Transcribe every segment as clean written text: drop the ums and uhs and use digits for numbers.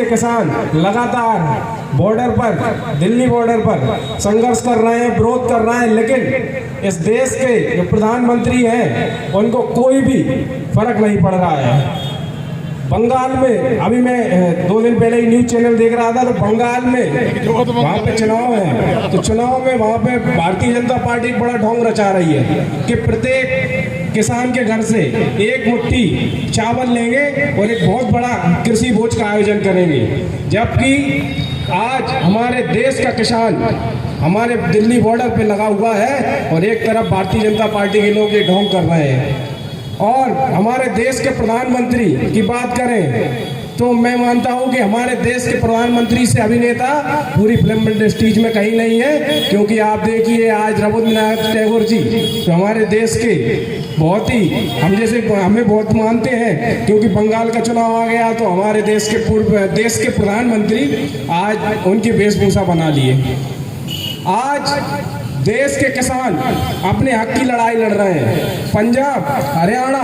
के किसान लगातार बॉर्डर पर, दिल्ली बॉर्डर पर संघर्ष कर रहे हैं, विरोध कर रहे हैं, लेकिन इस देश के जो प्रधानमंत्री हैं उनको कोई भी फर्क नहीं पड़ रहा है। बंगाल में अभी मैं 2 दिन पहले ही न्यूज़ चैनल देख रहा था, तो बंगाल में वहाँ पे चुनाव है, तो चुनाव में वहाँ पे भारतीय जनता पार्टी बड़ा ढोंग रचा रही है कि प्रत्येक किसान के घर से एक मुट्ठी चावल लेंगे और एक बहुत बड़ा कृषि भोज का आयोजन करेंगे। जबकि आज हमारे देश का किसान हमारे दिल्ली बॉर्डर पे लगा हुआ है और एक तरफ भारतीय जनता पार्टी के लोग ये ढोंग कर रहे हैं। और हमारे देश के प्रधानमंत्री की बात करें तो मैं मानता हूं कि हमारे देश के प्रधानमंत्री से अभिनेता पूरी फिल्म इंडस्ट्रीज में कहीं नहीं है, क्योंकि आप देखिए आज रवींद्रनाथ टैगोर जी तो हमारे देश के बहुत ही हमें बहुत मानते हैं, क्योंकि बंगाल का चुनाव आ गया तो हमारे देश के प्रधानमंत्री आज उनकी वेशभूषा बना लिए। आज देश के किसान अपने हक की लड़ाई लड़ रहे हैं। पंजाब, हरियाणा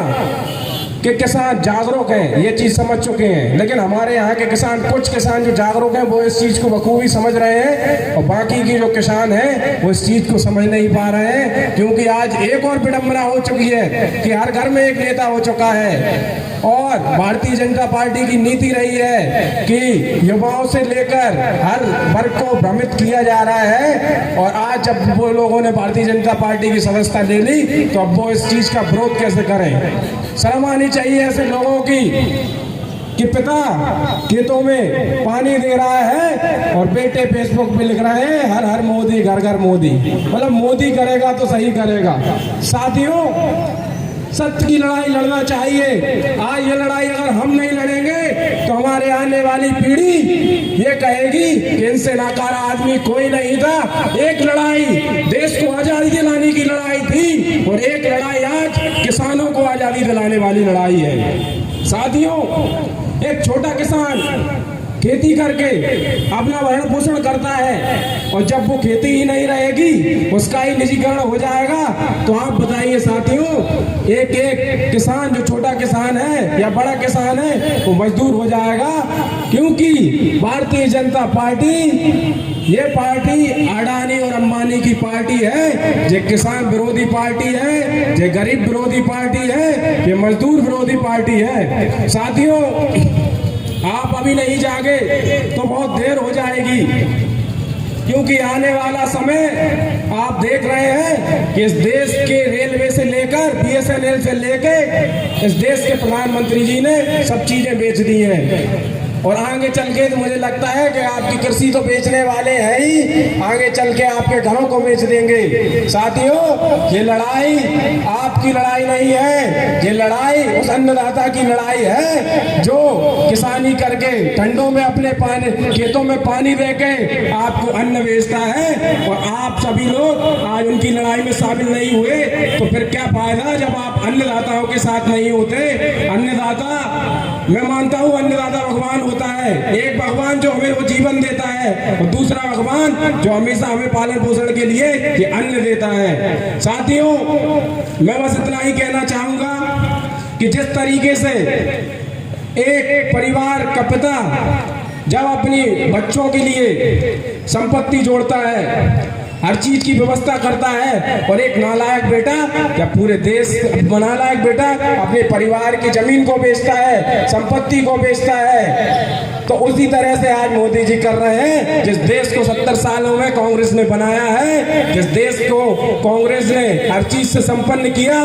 के किसान जागरूक हैं, ये चीज़ समझ चुके हैं, लेकिन हमारे यहाँ के किसान, कुछ किसान जो जागरूक हैं वो इस चीज़ को बखूबी समझ रहे हैं और बाकी के जो किसान हैं वो इस चीज़ को समझ नहीं पा रहे हैं। क्योंकि आज एक और विडंबना हो चुकी है कि हर घर में एक नेता हो चुका है और भारतीय जनता पार्टी की नीति रही है कि युवाओं से लेकर हर वर्ग को भ्रमित किया जा रहा है। और आज जब वो लोगों ने भारतीय जनता पार्टी की सदस्यता ले ली तो अब वो इस चीज़ का विरोध कैसे करें। शर्म आनी चाहिए ऐसे लोगों की कि पिता खेतों में पानी दे रहा है और बेटे फेसबुक पे लिख रहे हैं हर हर मोदी, घर घर मोदी। मतलब मोदी करेगा तो सही करेगा। साथियों, सत्य की लड़ाई लड़ना चाहिए। आज ये लड़ाई अगर हम नहीं लड़ेंगे तो हमारे आने वाली पीढ़ी ये कहेगी कि इनसे नाकारा आदमी कोई नहीं था। एक लड़ाई देश को आजादी दिलाने की लड़ाई थी और एक लड़ाई आज किसानों को आजादी दिलाने वाली लड़ाई है। साथियों, एक छोटा किसान खेती करके अपना भरण पोषण करता है और जब वो खेती ही नहीं रहेगी, उसका ही निजीकरण हो जाएगा, तो आप बताइए साथियों, एक एक किसान जो छोटा किसान है या बड़ा किसान है वो मजदूर हो जाएगा। क्योंकि भारतीय जनता पार्टी ये पार्टी अडानी और अंबानी की पार्टी है, ये किसान विरोधी पार्टी है, ये गरीब विरोधी पार्टी है, ये मजदूर विरोधी पार्टी है। साथियों, आप अभी नहीं जागे तो बहुत देर हो जाएगी, क्योंकि आने वाला समय आप देख रहे हैं कि इस देश के रेलवे से लेकर BSNL से लेकर इस देश के प्रधानमंत्री जी ने सब चीजें बेच दी हैं। और आगे चल के तो मुझे लगता है कि आपकी कृषि तो बेचने वाले हैं ही, आगे चल के आपके घरों को बेच देंगे। साथियों, ये लड़ाई आपकी लड़ाई नहीं है, ये लड़ाई उस अन्नदाता की लड़ाई है जो किसानी करके ठंडों में अपने खेतों में पानी देके आपको अन्न बेचता है। और आप सभी लोग आज उनकी लड़ाई में शामिल नहीं हुए तो फिर क्या फायदा जब आप अन्नदाताओं के साथ नहीं होते। अन्नदाता, मैं मानता हूँ अन्नदाता भगवान होता है। एक भगवान जो हमें वो जीवन देता है और दूसरा भगवान जो हमेशा हमें पालन पोषण के लिए ये अन्न देता है। साथियों, मैं बस इतना ही कहना चाहूंगा कि जिस तरीके से एक परिवार का पिता जब अपनी बच्चों के लिए संपत्ति जोड़ता है, हर चीज की व्यवस्था करता है, और एक नालायक बेटा या पूरे देश नालायक बेटा अपने परिवार की जमीन को बेचता है, संपत्ति को बेचता है, तो उसी तरह से आज मोदी जी कर रहे हैं। जिस देश को 70 सालों में कांग्रेस ने बनाया है, जिस देश को कांग्रेस ने हर चीज से संपन्न किया,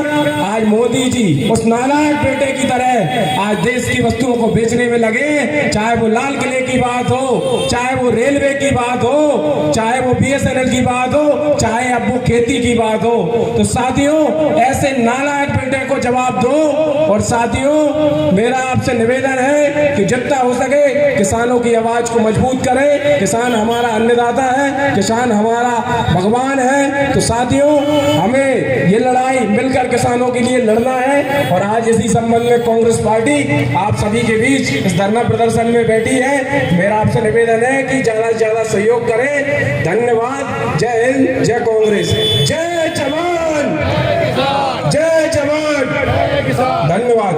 आज मोदी जी उस नालायक बेटे की तरह आज देश की वस्तुओं को बेचने में लगे। चाहे वो लाल किले की बात हो, चाहे वो रेलवे की बात हो, चाहे वो BSNL की बात हो, चाहे अब वो खेती की बात हो। तो साथियों, ऐसे नालायक बेटे को जवाब दो। और साथियों, मेरा आपसे निवेदन है कि जितना हो सके किसानों की आवाज को मजबूत करें। किसान हमारा अन्नदाता है, किसान हमारा भगवान है। तो साथियों, हमें ये लड़ाई मिलकर किसानों के लिए लड़ना है। और आज इसी संबंध में कांग्रेस पार्टी आप सभी के बीच इस धरना प्रदर्शन में बैठी है। मेरा आपसे निवेदन है कि ज्यादा से ज्यादा सहयोग करें। धन्यवाद। जय हिंद, जय कांग्रेस, जय जवान, जय जवान, धन्यवाद।